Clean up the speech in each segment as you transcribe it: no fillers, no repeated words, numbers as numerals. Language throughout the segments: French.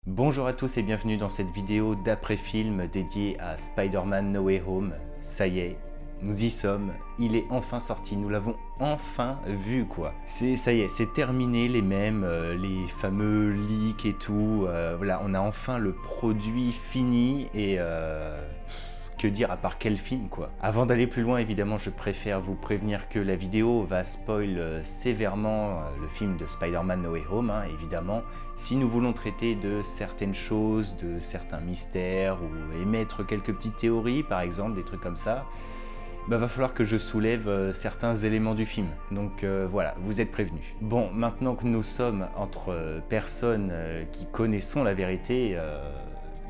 Bonjour à tous et bienvenue dans cette vidéo d'après-film dédiée à Spider-Man No Way Home. Ça y est, nous y sommes, il est enfin sorti, nous l'avons enfin vu quoi. Ça y est, c'est terminé les mèmes, les fameux leaks et tout, voilà, on a enfin le produit fini et que dire à part quel film quoi. Avant d'aller plus loin, évidemment, je préfère vous prévenir que la vidéo va spoil sévèrement le film de Spider-Man No Way Home, hein, évidemment. Si nous voulons traiter de certaines choses, de certains mystères ou émettre quelques petites théories, par exemple, des trucs comme ça, bah, va falloir que je soulève certains éléments du film. Donc voilà, vous êtes prévenus. Bon, maintenant que nous sommes entre personnes qui connaissons la vérité,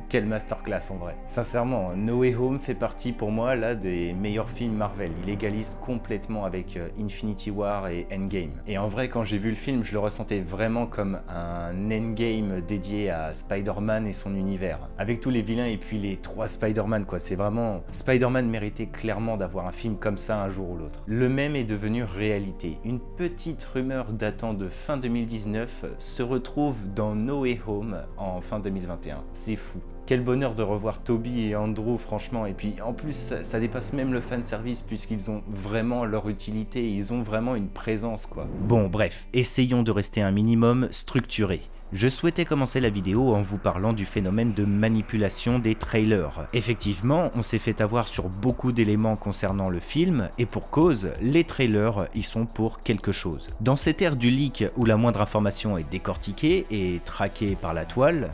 quelle masterclass en vrai. Sincèrement, No Way Home fait partie pour moi là des meilleurs films Marvel. Il égalise complètement avec Infinity War et Endgame. Et en vrai, quand j'ai vu le film, je le ressentais vraiment comme un Endgame dédié à Spider-Man et son univers. Avec tous les vilains et puis les 3 Spider-Man quoi. C'est vraiment... Spider-Man méritait clairement d'avoir un film comme ça un jour ou l'autre. Le même est devenu réalité. Une petite rumeur datant de fin 2019 se retrouve dans No Way Home en fin 2021. C'est fou. Quel bonheur de revoir Tobey et Andrew franchement, et puis en plus ça dépasse même le fanservice puisqu'ils ont vraiment leur utilité, ils ont vraiment une présence quoi. Bon bref, essayons de rester un minimum structuré. Je souhaitais commencer la vidéo en vous parlant du phénomène de manipulation des trailers. Effectivement, on s'est fait avoir sur beaucoup d'éléments concernant le film, et pour cause, les trailers y sont pour quelque chose. Dans cette ère du leak où la moindre information est décortiquée et traquée par la toile,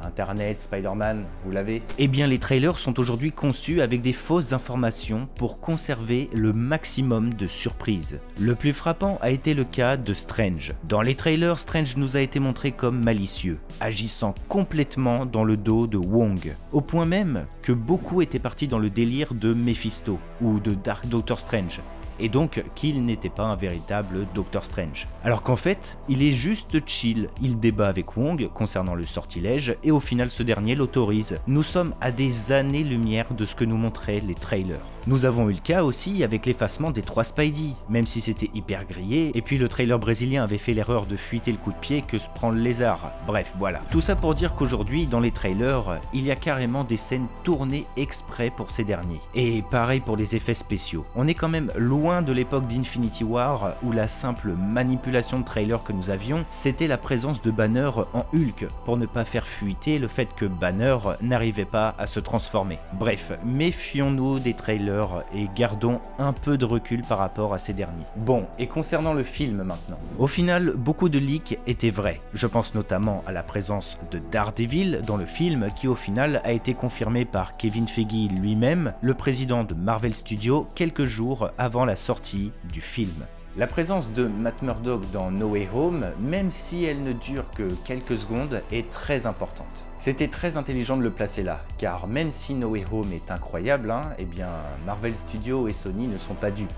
internet, Spider-Man, vous l'avez, eh bien les trailers sont aujourd'hui conçus avec des fausses informations pour conserver le maximum de surprises. Le plus frappant a été le cas de Strange. Dans les trailers, Strange nous a été montré comme malicieux, agissant complètement dans le dos de Wong, au point même que beaucoup étaient partis dans le délire de Mephisto ou de Dark Doctor Strange, et donc qu'il n'était pas un véritable Doctor Strange. Alors qu'en fait, il est juste chill, il débat avec Wong concernant le sortilège et au final ce dernier l'autorise. Nous sommes à des années-lumière de ce que nous montraient les trailers. Nous avons eu le cas aussi avec l'effacement des 3 Spidey, même si c'était hyper grillé, et puis le trailer brésilien avait fait l'erreur de fuiter le coup de pied que se prend le lézard. Bref, voilà. Tout ça pour dire qu'aujourd'hui, dans les trailers, il y a carrément des scènes tournées exprès pour ces derniers. Et pareil pour les effets spéciaux. On est quand même loin de l'époque d'Infinity War où la simple manipulation de trailer que nous avions, c'était la présence de Banner en Hulk, pour ne pas faire fuiter le fait que Banner n'arrivait pas à se transformer. Bref, méfions-nous des trailers et gardons un peu de recul par rapport à ces derniers. Bon, et concernant le film maintenant. Au final, beaucoup de leaks étaient vrais. Je pense notamment à la présence de Daredevil dans le film qui au final a été confirmé par Kevin Feige lui-même, le président de Marvel Studios, quelques jours avant la sortie du film. La présence de Matt Murdock dans No Way Home, même si elle ne dure que quelques secondes, est très importante. C'était très intelligent de le placer là, car même si No Way Home est incroyable, eh bien Marvel Studios et Sony ne sont pas dupes.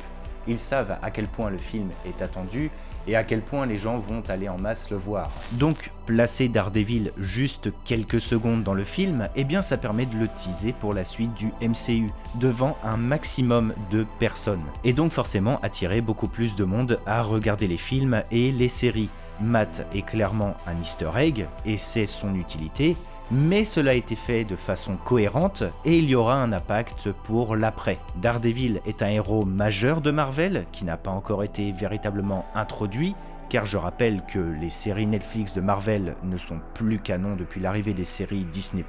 Ils savent à quel point le film est attendu et à quel point les gens vont aller en masse le voir. Donc, placer Daredevil juste quelques secondes dans le film, eh bien ça permet de le teaser pour la suite du MCU, devant un maximum de personnes. Et donc forcément attirer beaucoup plus de monde à regarder les films et les séries. Matt est clairement un easter egg, et c'est son utilité, mais cela a été fait de façon cohérente et il y aura un impact pour l'après. Daredevil est un héros majeur de Marvel qui n'a pas encore été véritablement introduit, car je rappelle que les séries Netflix de Marvel ne sont plus canon depuis l'arrivée des séries Disney+.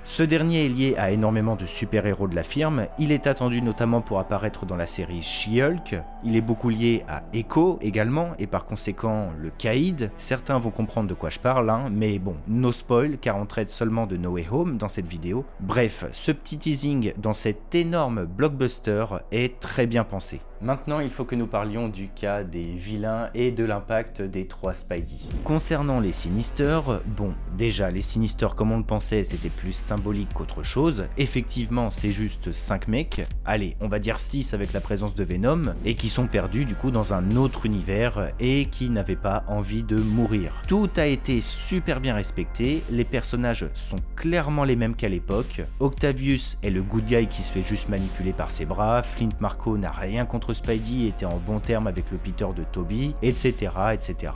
Ce dernier est lié à énormément de super-héros de la firme, il est attendu notamment pour apparaître dans la série She-Hulk, il est beaucoup lié à Echo également, et par conséquent le Caïd. Certains vont comprendre de quoi je parle, mais bon, no spoil, car on traite seulement de No Way Home dans cette vidéo. Bref, ce petit teasing dans cet énorme blockbuster est très bien pensé. Maintenant, il faut que nous parlions du cas des vilains et de l'impact des 3 Spidey. Concernant les Sinister, bon, déjà, les Sinister, comme on le pensait, c'était plus symbolique qu'autre chose. Effectivement, c'est juste 5 mecs, allez, on va dire 6 avec la présence de Venom, et qui sont perdus du coup dans un autre univers et qui n'avaient pas envie de mourir. Tout a été super bien respecté, les personnages sont clairement les mêmes qu'à l'époque. Octavius est le good guy qui se fait juste manipuler par ses bras, Flint Marko n'a rien contre Spidey, était en bon terme avec le Peter de Tobey, etc. etc.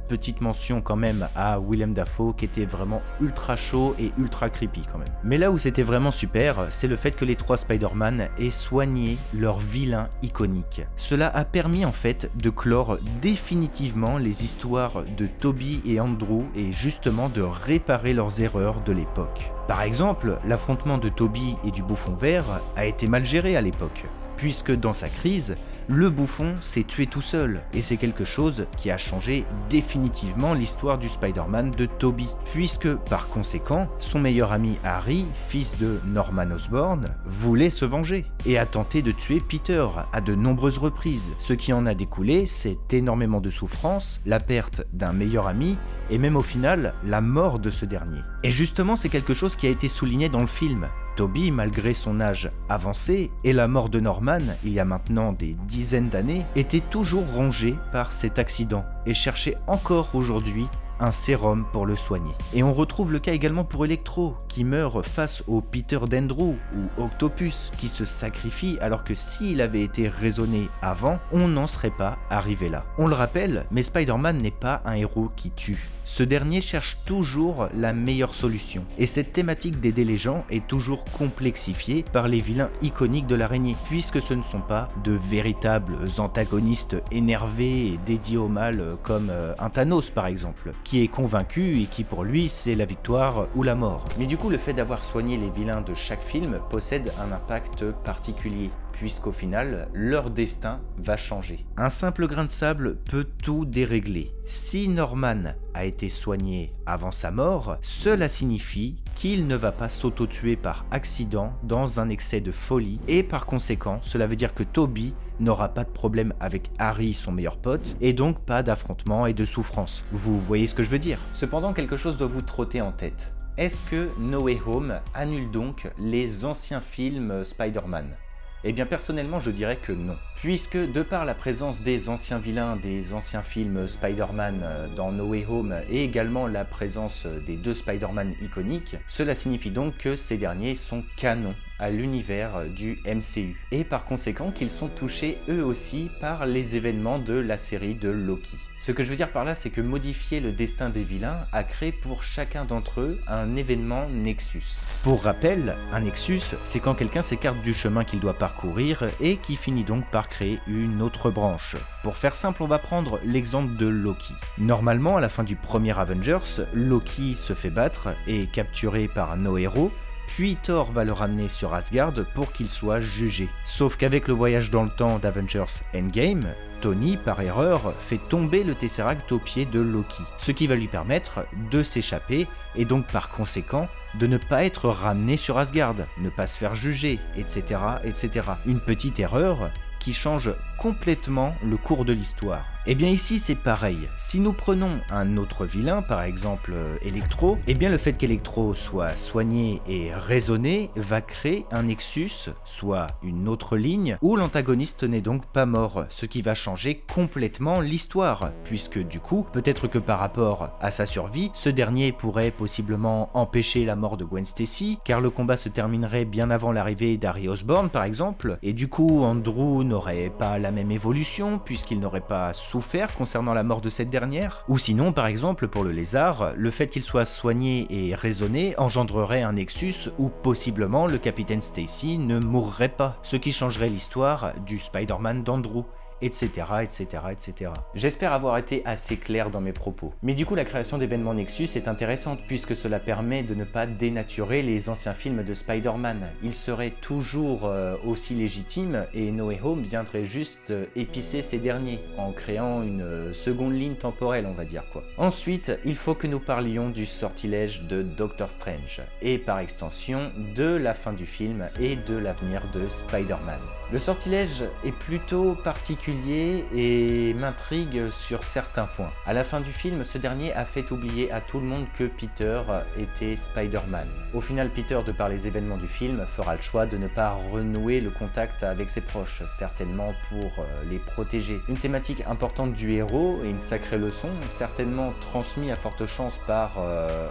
petite mention quand même à Willem Dafoe qui était vraiment ultra chaud et ultra creepy quand même. Mais là où c'était vraiment super, c'est le fait que les 3 Spider-Man aient soigné leurs vilains iconiques. Cela a permis en fait de clore définitivement les histoires de Tobey et Andrew et justement de réparer leurs erreurs de l'époque. Par exemple, l'affrontement de Tobey et du Bouffon Vert a été mal géré à l'époque, puisque dans sa crise, le bouffon s'est tué tout seul, et c'est quelque chose qui a changé définitivement l'histoire du Spider-Man de Tobey, puisque par conséquent, son meilleur ami Harry, fils de Norman Osborn, voulait se venger, et a tenté de tuer Peter à de nombreuses reprises. Ce qui en a découlé, c'est énormément de souffrance, la perte d'un meilleur ami, et même au final, la mort de ce dernier. Et justement, c'est quelque chose qui a été souligné dans le film. Tobey, malgré son âge avancé et la mort de Norman il y a maintenant des dizaines d'années, était toujours rongé par cet accident et cherchait encore aujourd'hui un sérum pour le soigner. Et on retrouve le cas également pour Electro, qui meurt face au Peter d'Andrew ou Octopus, qui se sacrifie alors que s'il avait été raisonné avant, on n'en serait pas arrivé là. On le rappelle, mais Spider-Man n'est pas un héros qui tue. Ce dernier cherche toujours la meilleure solution. Et cette thématique d'aider les gens est toujours complexifiée par les vilains iconiques de l'araignée, puisque ce ne sont pas de véritables antagonistes énervés et dédiés au mal comme un Thanos par exemple, qui est convaincu et qui pour lui c'est la victoire ou la mort. Mais du coup le fait d'avoir soigné les vilains de chaque film possède un impact particulier, puisqu'au final, leur destin va changer. Un simple grain de sable peut tout dérégler. Si Norman a été soigné avant sa mort, cela signifie qu'il ne va pas s'auto-tuer par accident dans un excès de folie, et par conséquent, cela veut dire que Tobey n'aura pas de problème avec Harry, son meilleur pote, et donc pas d'affrontement et de souffrance. Vous voyez ce que je veux dire? Cependant, quelque chose doit vous trotter en tête. Est-ce que No Way Home annule donc les anciens films Spider-Man ? Eh bien personnellement je dirais que non, puisque de par la présence des anciens vilains des anciens films Spider-Man dans No Way Home et également la présence des 2 Spider-Man iconiques, cela signifie donc que ces derniers sont canons à l'univers du MCU, et par conséquent qu'ils sont touchés eux aussi par les événements de la série de Loki. Ce que je veux dire par là, c'est que modifier le destin des vilains a créé pour chacun d'entre eux un événement Nexus. Pour rappel, un Nexus, c'est quand quelqu'un s'écarte du chemin qu'il doit parcourir et qui finit donc par créer une autre branche. Pour faire simple, on va prendre l'exemple de Loki. Normalement, à la fin du premier Avengers, Loki se fait battre et est capturé par nos héros, puis Thor va le ramener sur Asgard pour qu'il soit jugé. Sauf qu'avec le voyage dans le temps d'Avengers Endgame, Tony, par erreur, fait tomber le Tesseract au pied de Loki, ce qui va lui permettre de s'échapper et donc par conséquent de ne pas être ramené sur Asgard, ne pas se faire juger, etc. etc. Une petite erreur qui change complètement le cours de l'histoire. Et bien ici c'est pareil, si nous prenons un autre vilain, par exemple Electro, et bien le fait qu'Electro soit soigné et raisonné va créer un nexus, soit une autre ligne, où l'antagoniste n'est donc pas mort, ce qui va changer complètement l'histoire, puisque du coup, peut-être que par rapport à sa survie, ce dernier pourrait possiblement empêcher la mort de Gwen Stacy, car le combat se terminerait bien avant l'arrivée d'Harry Osborn par exemple, et du coup Andrew n'aurait pas la même évolution, puisqu'il n'aurait pas souffert concernant la mort de cette dernière. Ou sinon, par exemple, pour le lézard, le fait qu'il soit soigné et raisonné engendrerait un nexus où possiblement le capitaine Stacy ne mourrait pas, ce qui changerait l'histoire du Spider-Man d'Andrew, etc., etc., etc. J'espère avoir été assez clair dans mes propos. Mais du coup, la création d'événements Nexus est intéressante puisque cela permet de ne pas dénaturer les anciens films de Spider-Man. Ils seraient toujours aussi légitimes et No Way Home viendrait juste épicer ces derniers en créant une seconde ligne temporelle, on va dire quoi. Ensuite, il faut que nous parlions du sortilège de Doctor Strange et par extension de la fin du film et de l'avenir de Spider-Man. Le sortilège est plutôt particulier et m'intrigue sur certains points. À la fin du film, ce dernier a fait oublier à tout le monde que Peter était Spider-Man. Au final, Peter, de par les événements du film, fera le choix de ne pas renouer le contact avec ses proches, certainement pour les protéger. Une thématique importante du héros et une sacrée leçon, certainement transmise à forte chance par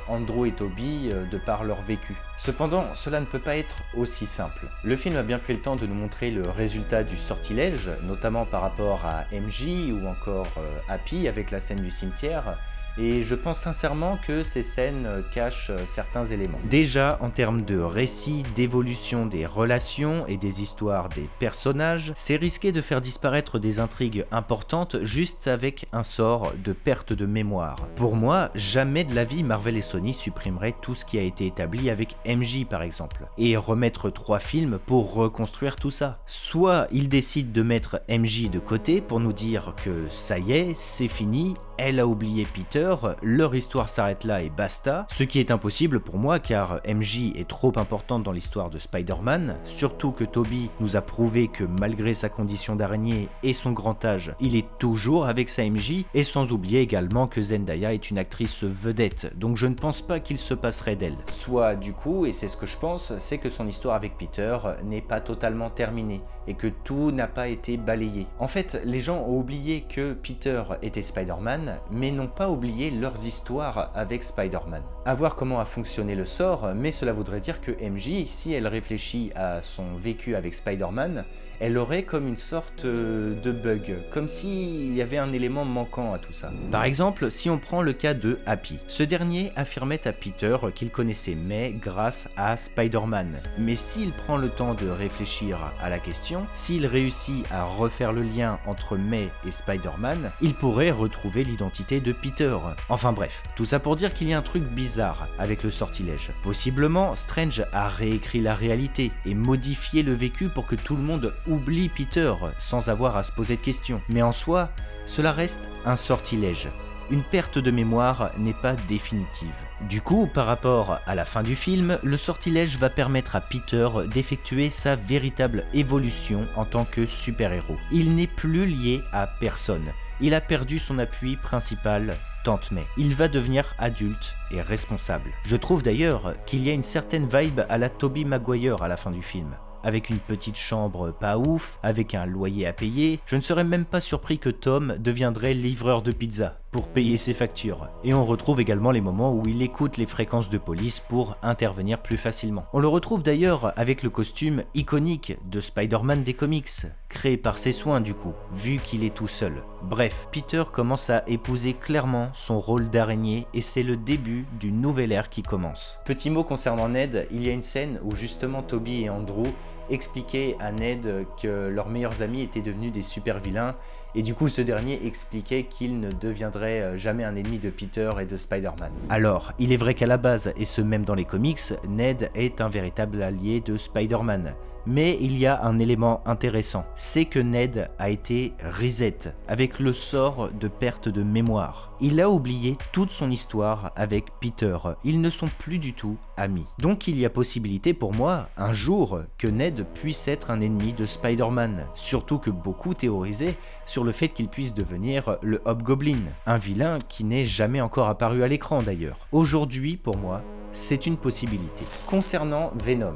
Andrew et Tobey de par leur vécu. Cependant, cela ne peut pas être aussi simple. Le film a bien pris le temps de nous montrer le résultat du sortilège, notamment par rapport rapport à MJ ou encore Happy avec la scène du cimetière. Et je pense sincèrement que ces scènes cachent certains éléments. Déjà, en termes de récit, d'évolution des relations et des histoires des personnages, c'est risqué de faire disparaître des intrigues importantes juste avec un sort de perte de mémoire. Pour moi, jamais de la vie Marvel et Sony supprimeraient tout ce qui a été établi avec MJ par exemple, et remettre 3 films pour reconstruire tout ça. Soit ils décident de mettre MJ de côté pour nous dire que ça y est, c'est fini, elle a oublié Peter, leur histoire s'arrête là et basta, ce qui est impossible pour moi car MJ est trop importante dans l'histoire de Spider-Man, surtout que Tobey nous a prouvé que malgré sa condition d'araignée et son grand âge, il est toujours avec sa MJ, et sans oublier également que Zendaya est une actrice vedette, donc je ne pense pas qu'il se passerait d'elle. Soit du coup, et c'est ce que je pense, c'est que son histoire avec Peter n'est pas totalement terminée, et que tout n'a pas été balayé. En fait, les gens ont oublié que Peter était Spider-Man, mais n'ont pas oublié leurs histoires avec Spider-Man. À voir comment a fonctionné le sort, mais cela voudrait dire que MJ, si elle réfléchit à son vécu avec Spider-Man, elle aurait comme une sorte de bug, comme s'il y avait un élément manquant à tout ça. Par exemple, si on prend le cas de Happy, ce dernier affirmait à Peter qu'il connaissait May grâce à Spider-Man, mais s'il prend le temps de réfléchir à la question, s'il réussit à refaire le lien entre May et Spider-Man, il pourrait retrouver l'identité de Peter. Enfin bref, tout ça pour dire qu'il y a un truc bizarre avec le sortilège. Possiblement, Strange a réécrit la réalité et modifié le vécu pour que tout le monde oublie Peter sans avoir à se poser de questions. Mais en soi, cela reste un sortilège. Une perte de mémoire n'est pas définitive. Du coup, par rapport à la fin du film, le sortilège va permettre à Peter d'effectuer sa véritable évolution en tant que super-héros. Il n'est plus lié à personne. Il a perdu son appui principal, Tante May. Il va devenir adulte et responsable. Je trouve d'ailleurs qu'il y a une certaine vibe à la Tobey Maguire à la fin du film. Avec une petite chambre pas ouf, avec un loyer à payer, je ne serais même pas surpris que Tom deviendrait livreur de pizza pour payer ses factures. Et on retrouve également les moments où il écoute les fréquences de police pour intervenir plus facilement. On le retrouve d'ailleurs avec le costume iconique de Spider-Man des comics, créé par ses soins du coup, vu qu'il est tout seul. Bref, Peter commence à épouser clairement son rôle d'araignée et c'est le début d'une nouvelle ère qui commence. Petit mot concernant Ned, il y a une scène où justement Tobey et Andrew expliquaient à Ned que leurs meilleurs amis étaient devenus des super vilains et du coup ce dernier expliquait qu'il ne deviendrait jamais un ennemi de Peter et de Spider-Man. Alors, il est vrai qu'à la base, et ce même dans les comics, Ned est un véritable allié de Spider-Man. Mais il y a un élément intéressant, c'est que Ned a été reset avec le sort de perte de mémoire. Il a oublié toute son histoire avec Peter, ils ne sont plus du tout amis. Donc il y a possibilité pour moi, un jour, que Ned puisse être un ennemi de Spider-Man, surtout que beaucoup théorisaient sur le fait qu'il puisse devenir le Hobgoblin, un vilain qui n'est jamais encore apparu à l'écran d'ailleurs. Aujourd'hui, pour moi, c'est une possibilité. Concernant Venom,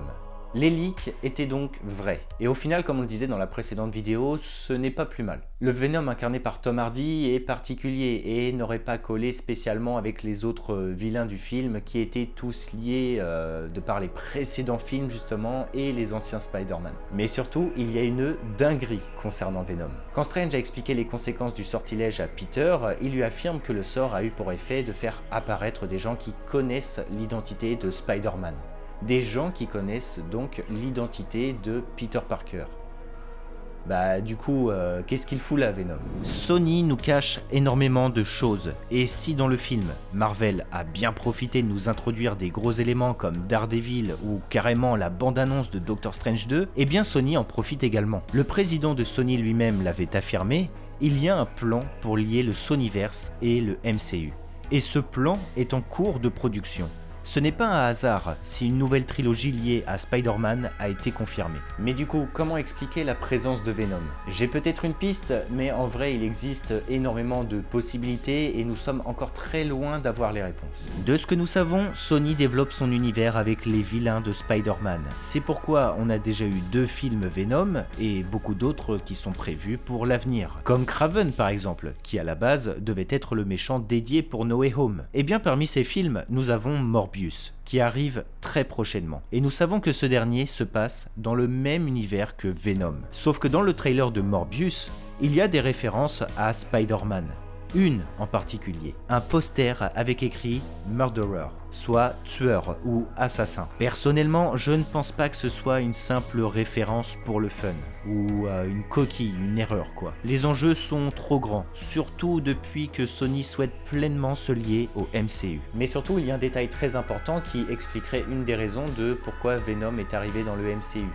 les leaks étaient donc vrais. Et au final, comme on le disait dans la précédente vidéo, ce n'est pas plus mal. Le Venom incarné par Tom Hardy est particulier et n'aurait pas collé spécialement avec les autres vilains du film qui étaient tous liés de par les précédents films justement et les anciens Spider-Man. Mais surtout, il y a une dinguerie concernant Venom. Quand Strange a expliqué les conséquences du sortilège à Peter, il lui affirme que le sort a eu pour effet de faire apparaître des gens qui connaissent l'identité de Spider-Man. Des gens qui connaissent donc l'identité de Peter Parker. Bah du coup, qu'est-ce qu'il fout là, Venom? Sony nous cache énormément de choses, et si dans le film, Marvel a bien profité de nous introduire des gros éléments comme Daredevil ou carrément la bande-annonce de Doctor Strange 2, eh bien Sony en profite également. Le président de Sony lui-même l'avait affirmé, il y a un plan pour lier le Sonyverse et le MCU. Et ce plan est en cours de production. Ce n'est pas un hasard si une nouvelle trilogie liée à Spider-Man a été confirmée. Mais du coup, comment expliquer la présence de Venom? J'ai peut-être une piste, mais en vrai il existe énormément de possibilités et nous sommes encore très loin d'avoir les réponses. De ce que nous savons, Sony développe son univers avec les vilains de Spider-Man. C'est pourquoi on a déjà eu 2 films Venom et beaucoup d'autres qui sont prévus pour l'avenir. Comme Kraven par exemple, qui à la base devait être le méchant dédié pour No Way Home. Et bien parmi ces films, nous avons Morbius, Morbius, qui arrive très prochainement. Et nous savons que ce dernier se passe dans le même univers que Venom. Sauf que dans le trailer de Morbius, il y a des références à Spider-Man. Une en particulier, un poster avec écrit Murderer, soit tueur ou assassin. Personnellement, je ne pense pas que ce soit une simple référence pour le fun, ou une coquille, une erreur quoi. Les enjeux sont trop grands, surtout depuis que Sony souhaite pleinement se lier au MCU. Mais surtout, il y a un détail très important qui expliquerait une des raisons de pourquoi Venom est arrivé dans le MCU.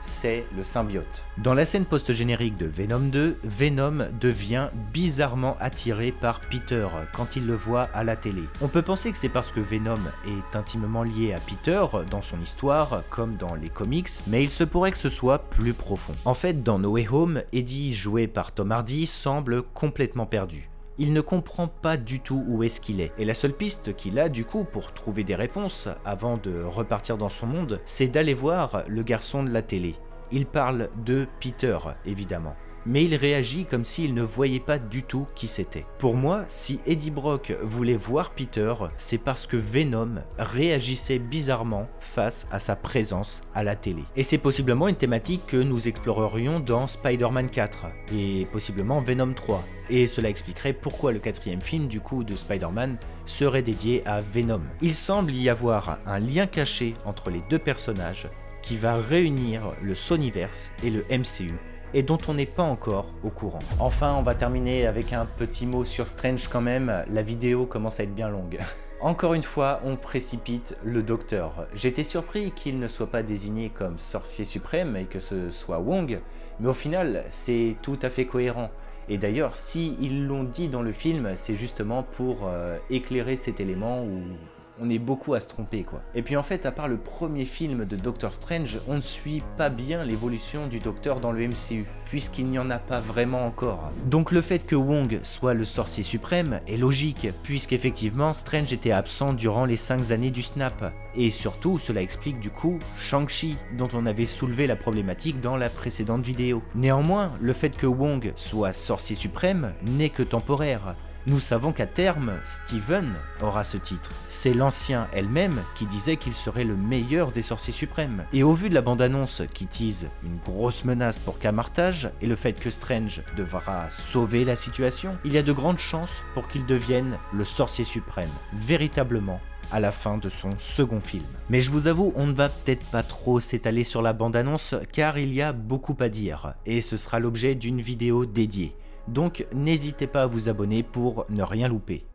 C'est le symbiote. Dans la scène post-générique de Venom 2, Venom devient bizarrement attiré par Peter quand il le voit à la télé. On peut penser que c'est parce que Venom est intimement lié à Peter dans son histoire, comme dans les comics, mais il se pourrait que ce soit plus profond. En fait, dans No Way Home, Eddie, joué par Tom Hardy, semble complètement perdu. Il ne comprend pas du tout où est-ce qu'il est. Et la seule piste qu'il a du coup pour trouver des réponses avant de repartir dans son monde, c'est d'aller voir le garçon de la télé. Il parle de Peter, évidemment. Mais il réagit comme s'il ne voyait pas du tout qui c'était. Pour moi, si Eddie Brock voulait voir Peter, c'est parce que Venom réagissait bizarrement face à sa présence à la télé. Et c'est possiblement une thématique que nous explorerions dans Spider-Man 4, et possiblement Venom 3. Et cela expliquerait pourquoi le 4e film du coup de Spider-Man serait dédié à Venom. Il semble y avoir un lien caché entre les deux personnages qui va réunir le Sonyverse et le MCU, et dont on n'est pas encore au courant. Enfin, on va terminer avec un petit mot sur Strange quand même, la vidéo commence à être bien longue. Encore une fois, on précipite le docteur. J'étais surpris qu'il ne soit pas désigné comme sorcier suprême et que ce soit Wong, mais au final, c'est tout à fait cohérent. Et d'ailleurs, si ils l'ont dit dans le film, c'est justement pour éclairer cet élément où on est beaucoup à se tromper quoi. Et puis en fait, à part le premier film de Doctor Strange, on ne suit pas bien l'évolution du Docteur dans le MCU, puisqu'il n'y en a pas vraiment encore. Donc le fait que Wong soit le sorcier suprême est logique, puisqu'effectivement Strange était absent durant les 5 années du Snap. Et surtout, cela explique du coup Shang-Chi, dont on avait soulevé la problématique dans la précédente vidéo. Néanmoins, le fait que Wong soit sorcier suprême n'est que temporaire. Nous savons qu'à terme, Steven aura ce titre. C'est l'ancien elle-même qui disait qu'il serait le meilleur des sorciers suprêmes. Et au vu de la bande-annonce qui tease une grosse menace pour Camartage et le fait que Strange devra sauver la situation, il y a de grandes chances pour qu'il devienne le sorcier suprême, véritablement, à la fin de son second film. Mais je vous avoue, on ne va peut-être pas trop s'étaler sur la bande-annonce car il y a beaucoup à dire et ce sera l'objet d'une vidéo dédiée. Donc n'hésitez pas à vous abonner pour ne rien louper.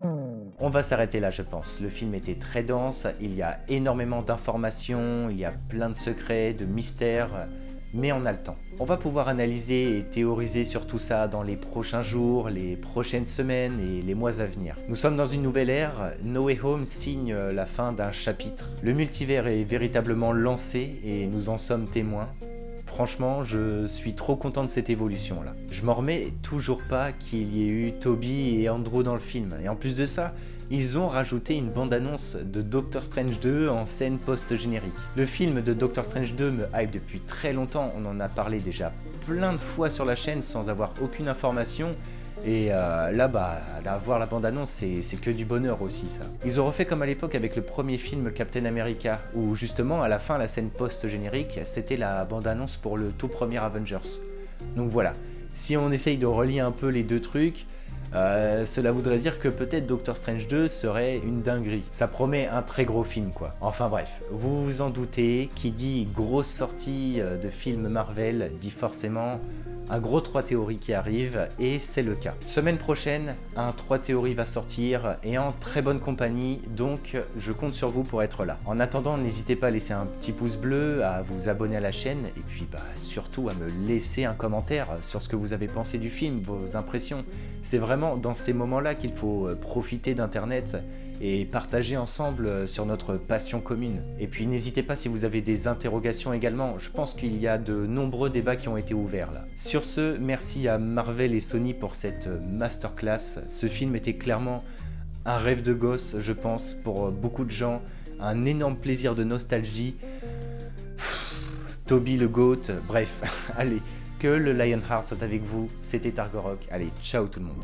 On va s'arrêter là je pense, le film était très dense, il y a énormément d'informations, il y a plein de secrets, de mystères, mais on a le temps. On va pouvoir analyser et théoriser sur tout ça dans les prochains jours, les prochaines semaines et les mois à venir. Nous sommes dans une nouvelle ère, No Way Home signe la fin d'un chapitre. Le multivers est véritablement lancé et nous en sommes témoins. Franchement, je suis trop content de cette évolution là. Je m'en remets toujours pas qu'il y ait eu Toby et Andrew dans le film. Et en plus de ça, ils ont rajouté une bande-annonce de Doctor Strange 2 en scène post-générique. Le film de Doctor Strange 2 me hype depuis très longtemps, on en a parlé déjà plein de fois sur la chaîne sans avoir aucune information. Et là, d'avoir la bande-annonce, c'est que du bonheur aussi, ça. Ils ont refait comme à l'époque avec le premier film Captain America, où justement, à la fin, la scène post-générique, c'était la bande-annonce pour le tout premier Avengers. Donc voilà, si on essaye de relier un peu les deux trucs, cela voudrait dire que peut-être Doctor Strange 2 serait une dinguerie. Ça promet un très gros film, quoi. Enfin bref, vous vous en doutez, qui dit grosse sortie de film Marvel, dit forcément un gros 3 théories qui arrive, et c'est le cas. Semaine prochaine, un 3 théories va sortir, et en très bonne compagnie, donc je compte sur vous pour être là. En attendant, n'hésitez pas à laisser un petit pouce bleu, à vous abonner à la chaîne, et puis surtout à me laisser un commentaire sur ce que vous avez pensé du film, vos impressions. C'est vraiment dans ces moments-là qu'il faut profiter d'Internet, et partager ensemble sur notre passion commune. Et puis n'hésitez pas si vous avez des interrogations également, je pense qu'il y a de nombreux débats qui ont été ouverts là. Sur ce, merci à Marvel et Sony pour cette masterclass. Ce film était clairement un rêve de gosse, je pense, pour beaucoup de gens, un énorme plaisir de nostalgie. Toby le GOAT, bref, allez, que le Lionheart soit avec vous, c'était Argorok, allez, ciao tout le monde.